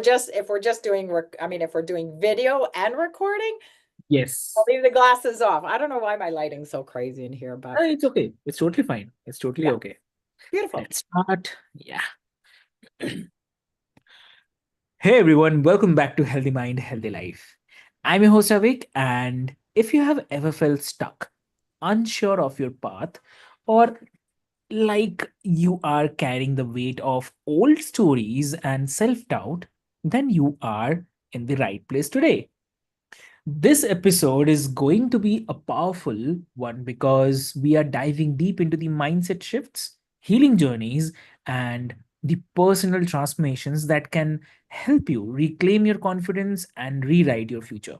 if we're just doing if we're doing video and recording, I'll Yes. leave the glasses off. I don't know why my lighting's so crazy in here, but It's okay. It's totally fine. It's totally yeah, okay. beautiful. Let's start. Yeah. Hey everyone, welcome back to Healthy Mind, Healthy Life. I'm your host Avik, and if you have ever felt stuck, unsure of your path, or like you are carrying the weight of old stories and self-doubt, then you are in the right place today. This episode is going to be a powerful one because we are diving deep into the mindset shifts, healing journeys, and the personal transformations that can help you reclaim your confidence and rewrite your future.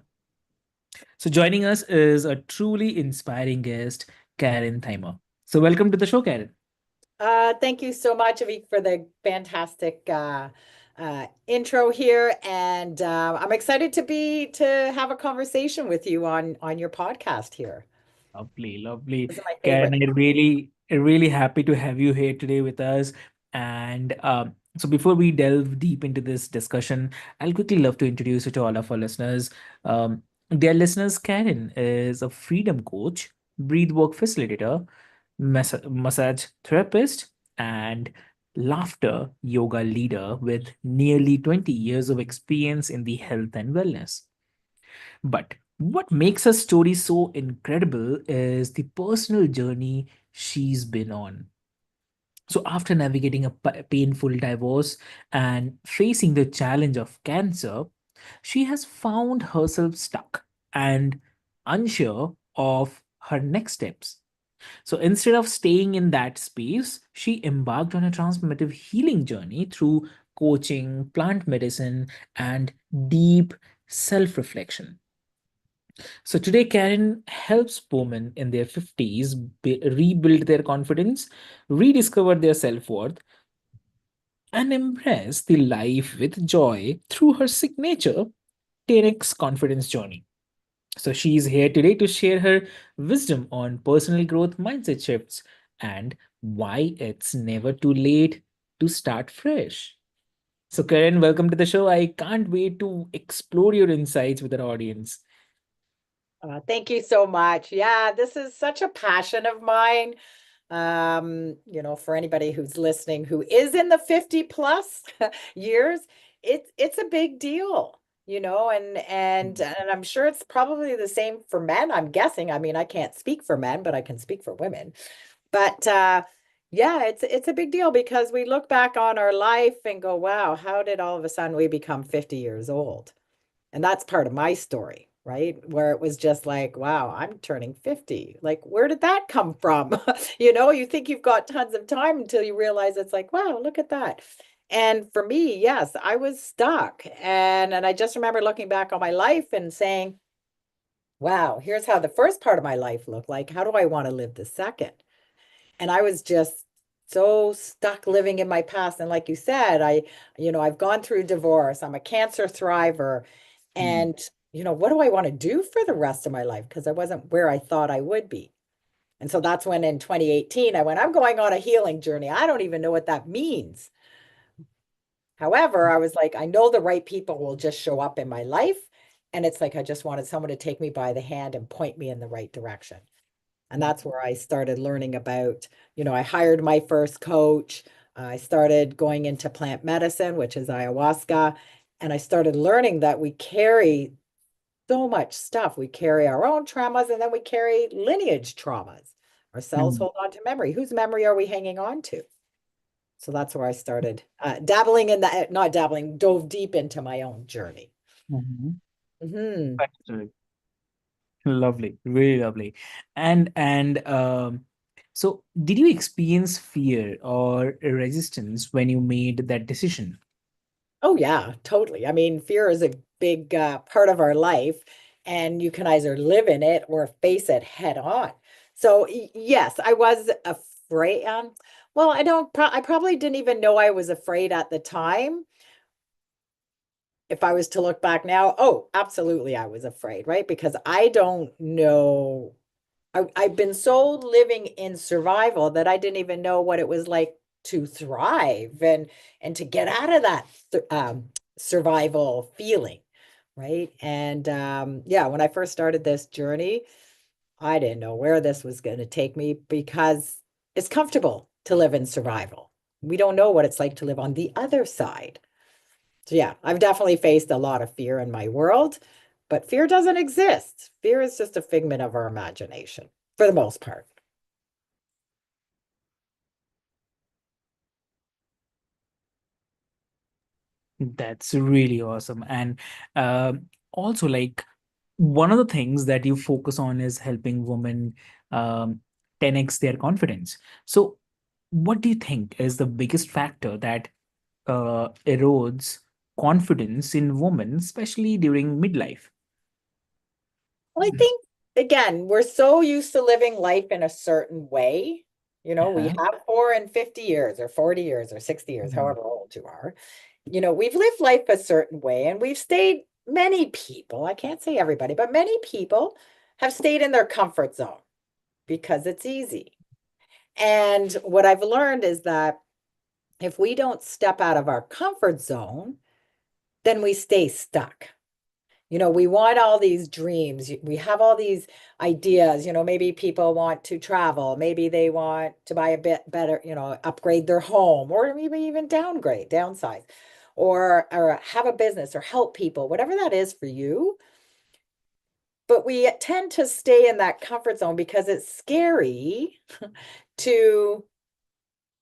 So, joining us is a truly inspiring guest, Karen Theimer. So, welcome to the show, Karen. Thank you so much, Avik, for the fantastic intro here, and I'm excited to have a conversation with you on your podcast here. Lovely, lovely. This is my Karen, favorite. I'm really happy to have you here today with us. And so before we delve deep into this discussion, I'll quickly love to introduce you to all of our listeners. Dear listeners, Karen is a freedom coach, breath work facilitator, massage therapist, and laughter yoga leader with nearly 20 years of experience in the health and wellness. But what makes her story so incredible is the personal journey she's been on. So, after navigating a painful divorce and facing the challenge of cancer, she has found herself stuck and unsure of her next steps. So, instead of staying in that space, she embarked on a transformative healing journey through coaching, plant medicine, and deep self reflection. So today, Karen helps women in their 50s rebuild their confidence, rediscover their self worth, and embrace the life with joy through her signature 10x confidence journey. So she's here today to share her wisdom on personal growth mindset shifts and why it's never too late to start fresh. So, Karen, welcome to the show. I can't wait to explore your insights with our audience. Thank you so much. Yeah, this is such a passion of mine. For anybody who's listening who is in the 50 plus years, it's a big deal, and I'm sure it's probably the same for men, I'm guessing. I mean, I can't speak for men, but I can speak for women. But yeah, it's a big deal because we look back on our life and go, wow, how did all of a sudden we become 50 years old? And that's part of my story, right? Where it was just like, wow, I'm turning 50. Like, where did that come from? You think you've got tons of time until you realize it's like, wow, look at that. And for me, yes, I was stuck. And I just remember looking back on my life and saying, wow, here's how the first part of my life looked like. How do I want to live the second? And I was just so stuck living in my past. And like you said, I've gone through divorce. I'm a cancer thriver. Mm. And, what do I want to do for the rest of my life? Because I wasn't where I thought I would be. And so that's when in 2018, I went, I'm going on a healing journey. I don't even know what that means. However, I was like, I know the right people will just show up in my life. And it's like, I just wanted someone to take me by the hand and point me in the right direction. And that's where I started learning about, I hired my first coach. I started going into plant medicine, which is ayahuasca. And I started learning that we carry so much stuff. We carry our own traumas and then we carry lineage traumas. Our cells Mm. hold on to memory. Whose memory are we hanging on to? So that's where I started dabbling in that, not dabbling, dove deep into my own journey. Mhm. Hmm. Fantastic. Lovely, really lovely. And so did you experience fear or resistance when you made that decision? Oh, yeah, totally. I mean, fear is a big part of our life, and you can either live in it or face it head on. So, yes, I was afraid. Well, I probably didn't even know I was afraid at the time. If I was to look back now, oh, absolutely, I was afraid, right? Because I don't know. I've been so living in survival that I didn't even know what it was like to thrive and to get out of that survival feeling, right? And yeah, when I first started this journey, I didn't know where this was going to take me because it's comfortable to live in survival. We don't know what it's like to live on the other side. So yeah, I've definitely faced a lot of fear in my world, but fear doesn't exist. Fear is just a figment of our imagination for the most part. That's really awesome. And also, like, one of the things that you focus on is helping women um, 10x their confidence. So, what do you think is the biggest factor that erodes confidence in women, especially during midlife? Well, I think again, we're so used to living life in a certain way. We Uh-huh. have for in 50 years or 40 years or 60 years, Mhm. however old you are. We've lived life a certain way and we've stayed, many people, I can't say everybody, but many people have stayed in their comfort zone because it's easy. And what I've learned is that if we don't step out of our comfort zone, then we stay stuck. We want all these dreams. We have all these ideas. Maybe people want to travel. Maybe they want to buy a bit better, upgrade their home, or maybe even downsize, or have a business or help people, whatever that is for you. But we tend to stay in that comfort zone because it's scary to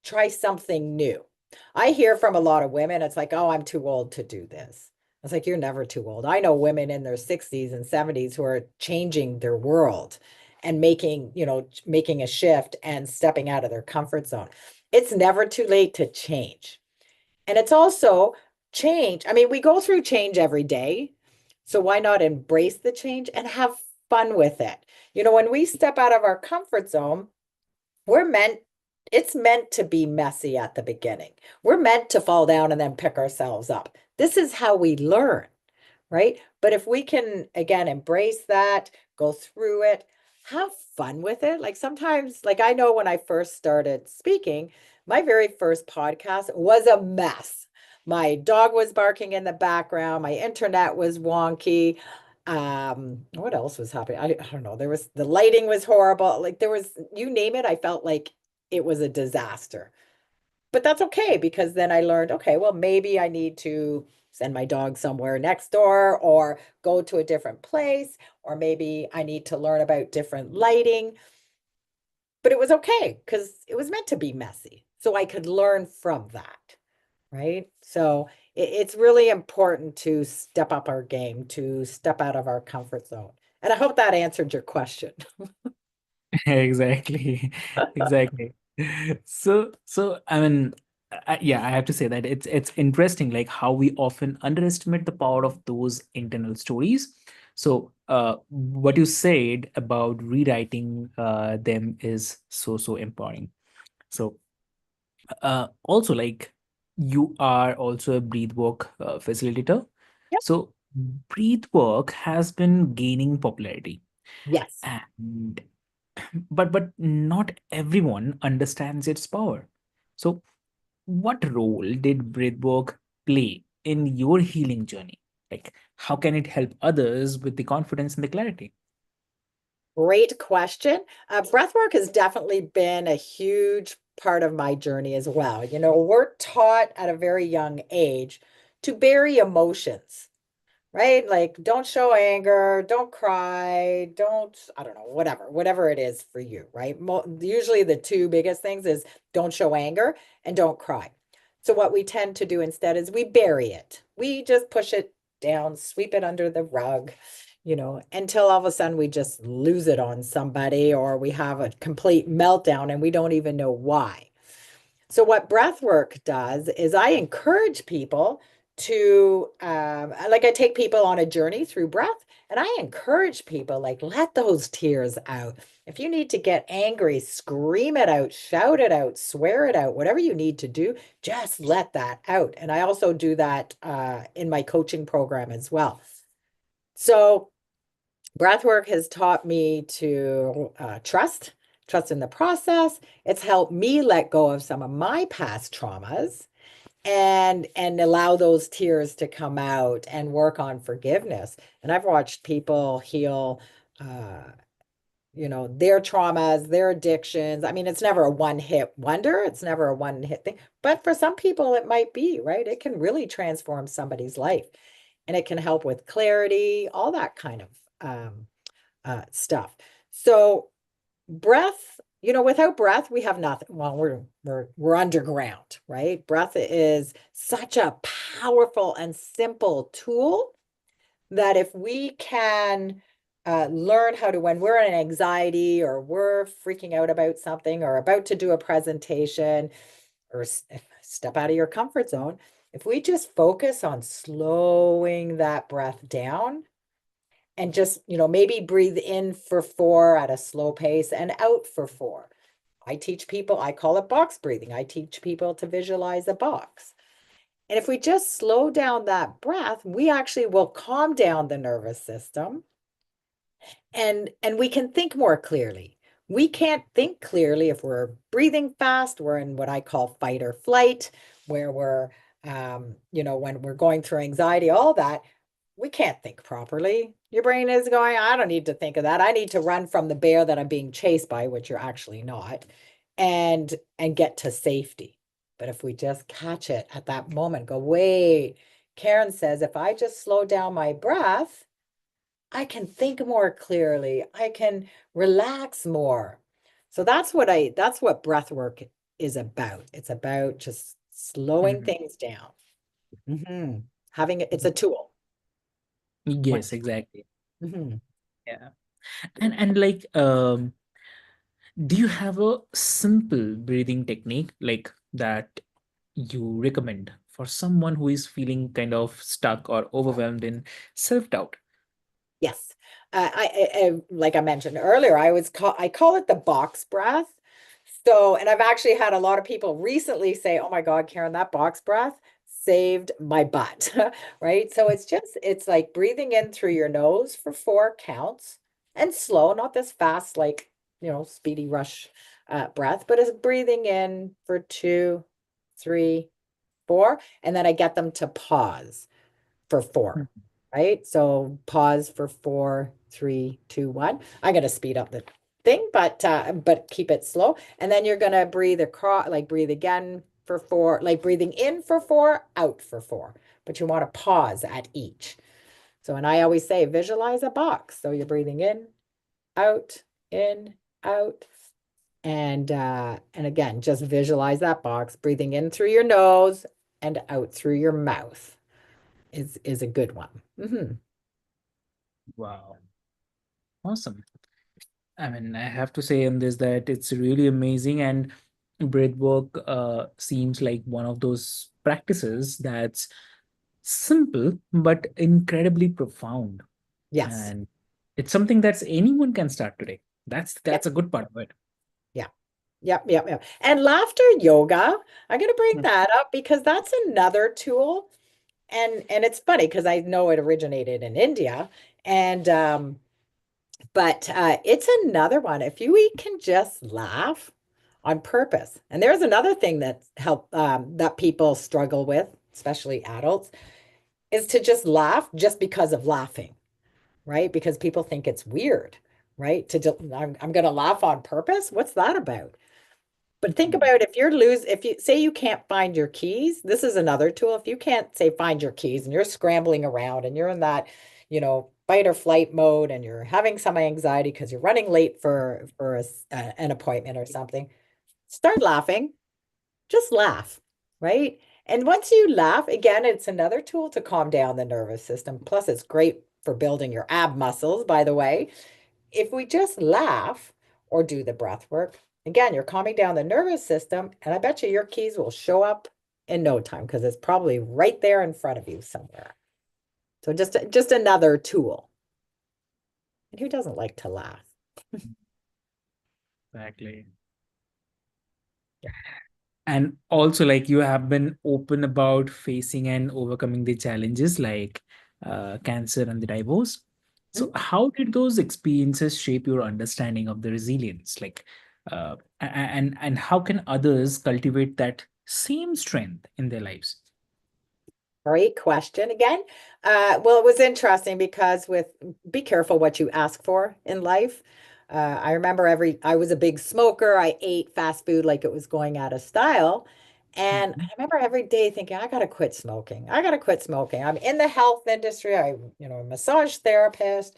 try something new. I hear from a lot of women, it's like, oh, I'm too old to do this. It's like, you're never too old. I know women in their 60s and 70s who are changing their world and making a shift and stepping out of their comfort zone. It's never too late to change. And it's also change. I mean, we go through change every day. So why not embrace the change and have fun with it? When we step out of our comfort zone, we're meant, it's meant to be messy at the beginning. We're meant to fall down and then pick ourselves up. This is how we learn, right? But if we can, again, embrace that, go through it, have fun with it. Like sometimes, like I know when I first started speaking, my very first podcast was a mess. My dog was barking in the background, my internet was wonky. What else was happening? I don't know. The lighting was horrible. Like there was, you name it, I felt like it was a disaster. But that's okay because then I learned, okay, well, maybe I need to send my dog somewhere next door or go to a different place, or maybe I need to learn about different lighting. But it was okay because it was meant to be messy. So I could learn from that, right? So it's really important to step up our game, to step out of our comfort zone. And I hope that answered your question. Exactly, exactly. So I mean, yeah, I have to say that it's interesting, like how we often underestimate the power of those internal stories. So, what you said about rewriting them is so empowering. So, also, like, you are also a breath work facilitator. Yep. So, breath work has been gaining popularity, Yes. and but not everyone understands its power. So, what role did breathwork play in your healing journey? Like, how can it help others with the confidence and the clarity? Great question. Breath work has definitely been a huge part of my journey as well. We're taught at a very young age to bury emotions, right? Like, don't show anger, don't cry, don't, I don't know, whatever it is for you, right? Usually the two biggest things is don't show anger and don't cry. So what we tend to do instead is we bury it. We just push it down, sweep it under the rug, until all of a sudden we just lose it on somebody or we have a complete meltdown and we don't even know why. So what breath work does is I encourage people to like I take people on a journey through breath and I encourage people like let those tears out. If you need to get angry, scream it out, shout it out, swear it out, whatever you need to do, just let that out. And I also do that in my coaching program as well. So breath work has taught me to trust in the process. It's helped me let go of some of my past traumas. and allow those tears to come out and work on forgiveness. And I've watched people heal their traumas, their addictions. I mean, it's never a one-hit wonder. It's never a one-hit thing. But for some people, it might be, right? It can really transform somebody's life, and it can help with clarity, all that kind of stuff. So breath, without breath, we have nothing. Well, we're underground, right? Breath is such a powerful and simple tool that if we can learn how to, when we're in anxiety or we're freaking out about something or about to do a presentation or step out of your comfort zone, if we just focus on slowing that breath down and just, maybe breathe in for 4 at a slow pace and out for 4. I call it box breathing. I teach people to visualize a box. And if we just slow down that breath, we actually will calm down the nervous system and we can think more clearly. We can't think clearly if we're breathing fast. We're in what I call fight or flight, where we're when we're going through anxiety, all that, we can't think properly. Your brain is going, I don't need to think of that. I need to run from the bear that I'm being chased by, which you're actually not, and get to safety. But if we just catch it at that moment, go, wait, Karen says, if I just slow down my breath, I can think more clearly. I can relax more. So that's what breath work is about. It's about just slowing Mhm. things down. Mhm. It's a tool. One Yes, tool. exactly. Mhm. Yeah. And like do you have a simple breathing technique like that you recommend for someone who is feeling kind of stuck or overwhelmed in self-doubt? Yes. Like I mentioned earlier, I call it the box breath. So, and I've actually had a lot of people recently say, "Oh my God, Karen, that box breath saved my butt." Right? So it's like breathing in through your nose for 4 counts and slow, not this fast, like, speedy rush breath, but it's breathing in for 2, 3, 4, and then I get them to pause for 4, Mhm. right? So pause for 4, 3, 2, 1. I got to speed up the thing, but keep it slow. And then you're gonna breathe across, like breathe again for 4, like breathing in for 4, out for 4. But you want to pause at each. So, and I always say, visualize a box. So you're breathing out, in, out. And again, just visualize that box, breathing in through your nose and out through your mouth is a good one. Wow. Awesome. I mean, I have to say on this that it's really amazing, and breathwork seems like one of those practices that's simple but incredibly profound, Yes. and it's something that anyone can start today. That's Yep. a good part of it. Yeah. Yep. Yep. Yep. And laughter yoga, I'm going to bring Mm. that up because that's another tool. And it's funny because I know it originated in India. And but it's another one. If we can just laugh on purpose. And there's another thing that people struggle with, especially adults, is to just laugh just because of laughing, right? Because people think it's weird, right? I'm going to laugh on purpose. What's that about? But think Mm. about if you say you can't find your keys, this is another tool. If you can't say find your keys and you're scrambling around and you're in that, fight or flight mode and you're having some anxiety because you're running late for an appointment or something, start laughing. Just laugh, right? And once you laugh, again, it's another tool to calm down the nervous system. Plus, it's great for building your ab muscles, by the way. If we just laugh or do the breath work, again, you're calming down the nervous system, and I bet you your keys will show up in no time because it's probably right there in front of you somewhere. So just another tool. And who doesn't like to laugh? Exactly. Yeah. And also, like, you have been open about facing and overcoming the challenges like cancer and the divorce. So, Mhm. how did those experiences shape your understanding of the resilience? Like, and how can others cultivate that same strength in their lives? Great question again. Well, it was interesting because be careful what you ask for in life. I remember I was a big smoker. I ate fast food like it was going out of style. And I Mhm. remember every day thinking, I gotta quit smoking. I gotta quit smoking. I'm in the health industry. A massage therapist,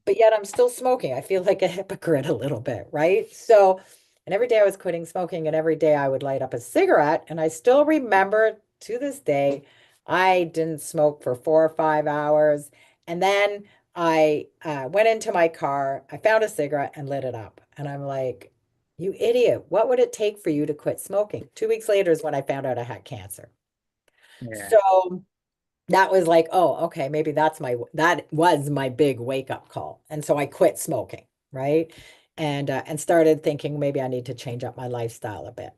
but yet I'm still smoking. I feel like a hypocrite a little bit, right? So, and every day I was quitting smoking, and every day I would light up a cigarette. And I still remember to this day, I didn't smoke for 4 or 5 hours. And then I went into my car, I found a cigarette and lit it up. And I'm like, you idiot, what would it take for you to quit smoking? 2 weeks later is when I found out I had cancer. Yeah. So that was like, oh, okay, maybe that was my big wake up call. And so I quit smoking, right? And started thinking maybe I need to change up my lifestyle a bit.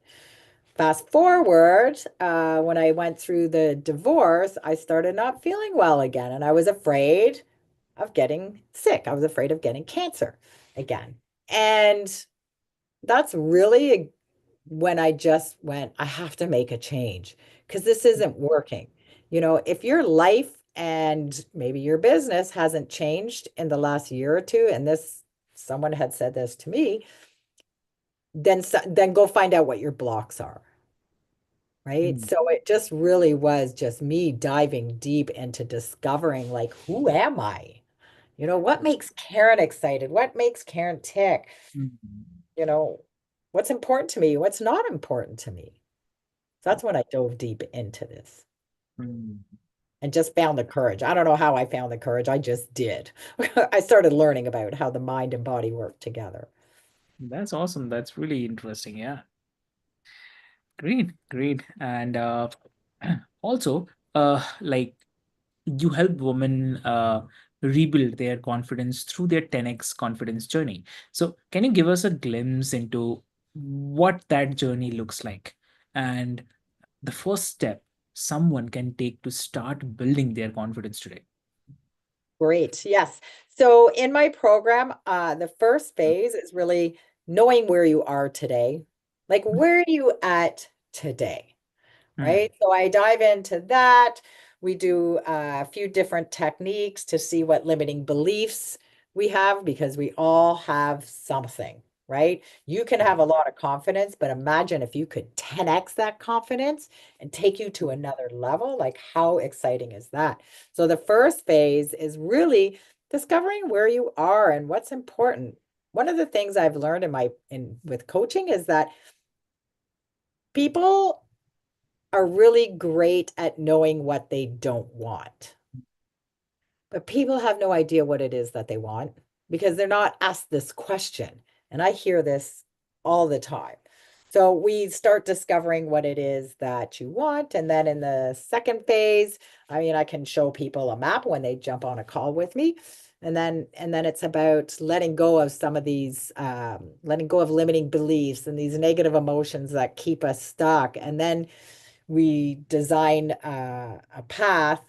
Fast forward, when I went through the divorce, I started not feeling well again, and I was afraid of getting sick. I was afraid of getting cancer again. And that's really when I just went, I have to make a change because this isn't working. If your life and maybe your business hasn't changed in the last year or two, and someone had said this to me, then go find out what your blocks are, right? Mm, So it just really was just me diving deep into discovering like, who am I? What makes Karen excited? What makes Karen tick? mm, You know, what's important to me? What's not important to me? So that's when I dove deep into this mm. and just found the courage. I don't know how I found the courage. I just did. I started learning about how the mind and body work together. That's awesome. That's really interesting. Yeah. Great, great. And also, like you help women rebuild their confidence through their 10x confidence journey. So, can you give us a glimpse into what that journey looks like and the first step someone can take to start building their confidence today? Great. Yes. So in my program, the first phase is really knowing where you are today. Like, where are you at today? Mm, Right? So I dive into that. We do a few different techniques to see what limiting beliefs we have because we all have something, right? You can have a lot of confidence, but imagine if you could 10x that confidence and take you to another level. Like, how exciting is that? So the first phase is really discovering where you are and what's important. One of the things I've learned in with coaching is that people are really great at knowing what they don't want. But people have no idea what it is that they want because they're not asked this question. And I hear this all the time. So we start discovering what it is that you want. And then in the second phase, I mean, I can show people a map when they jump on a call with me. And then it's about letting go of some of these, letting go of limiting beliefs and these negative emotions that keep us stuck. And then we design a path,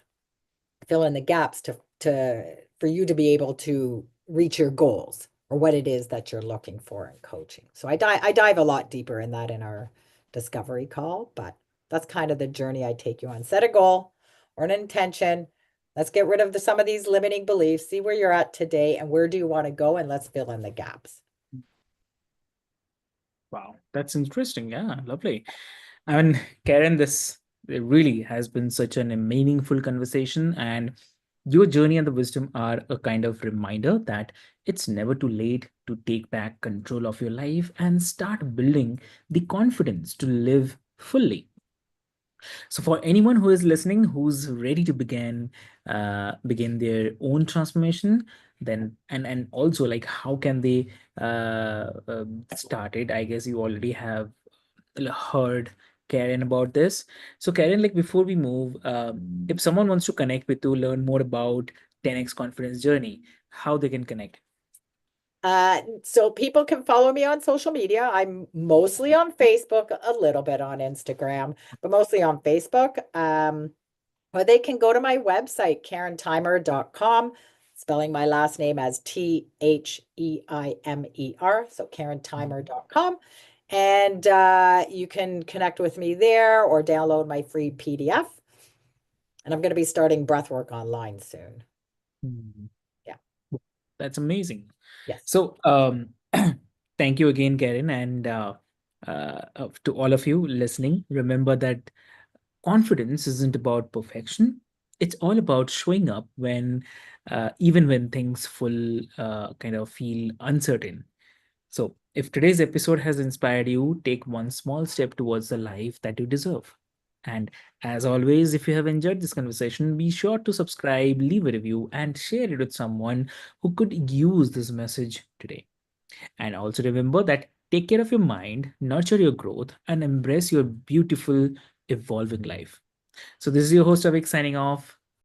fill in the gaps to for you to be able to reach your goals or what it is that you're looking for in coaching. So I dive a lot deeper in that in our discovery call, but that's kind of the journey I take you on. Set a goal or an intention. Let's get rid of some of these limiting beliefs, see where you're at today and where do you want to go, and let's fill in the gaps. wow, that's interesting. Yeah, lovely. I mean, Karen, this it really has been such a meaningful conversation, and your journey and the wisdom are a kind of reminder that it's never too late to take back control of your life and start building the confidence to live fully. So, for anyone who is listening, who's ready to begin their own transformation, then and also like how can they start it? I guess you already have heard Karen about this. So, Karen, like before we move, if someone wants to connect with you, learn more about 10x confidence journey, how they can connect. So people can follow me on social media. I'm mostly on Facebook, a little bit on Instagram, but mostly on Facebook. Or they can go to my website, KarenTheimer.com, spelling my last name as Theimer. So KarenTheimer.com. And you can connect with me there or download my free PDF. And I'm going to be starting breathwork online soon. Mm. Yeah. That's amazing. Yes. So, thank you again, Karen, and to all of you listening. Remember that confidence isn't about perfection. It's all about showing up when, even when things full kind of feel uncertain. So, if today's episode has inspired you, take one small step towards the life that you deserve. And as always, if you have enjoyed this conversation, be sure to subscribe, leave a review, and share it with someone who could use this message today. And also remember that take care of your mind, nurture your growth, and embrace your beautiful, evolving life. So, this is your host, Avik, signing off.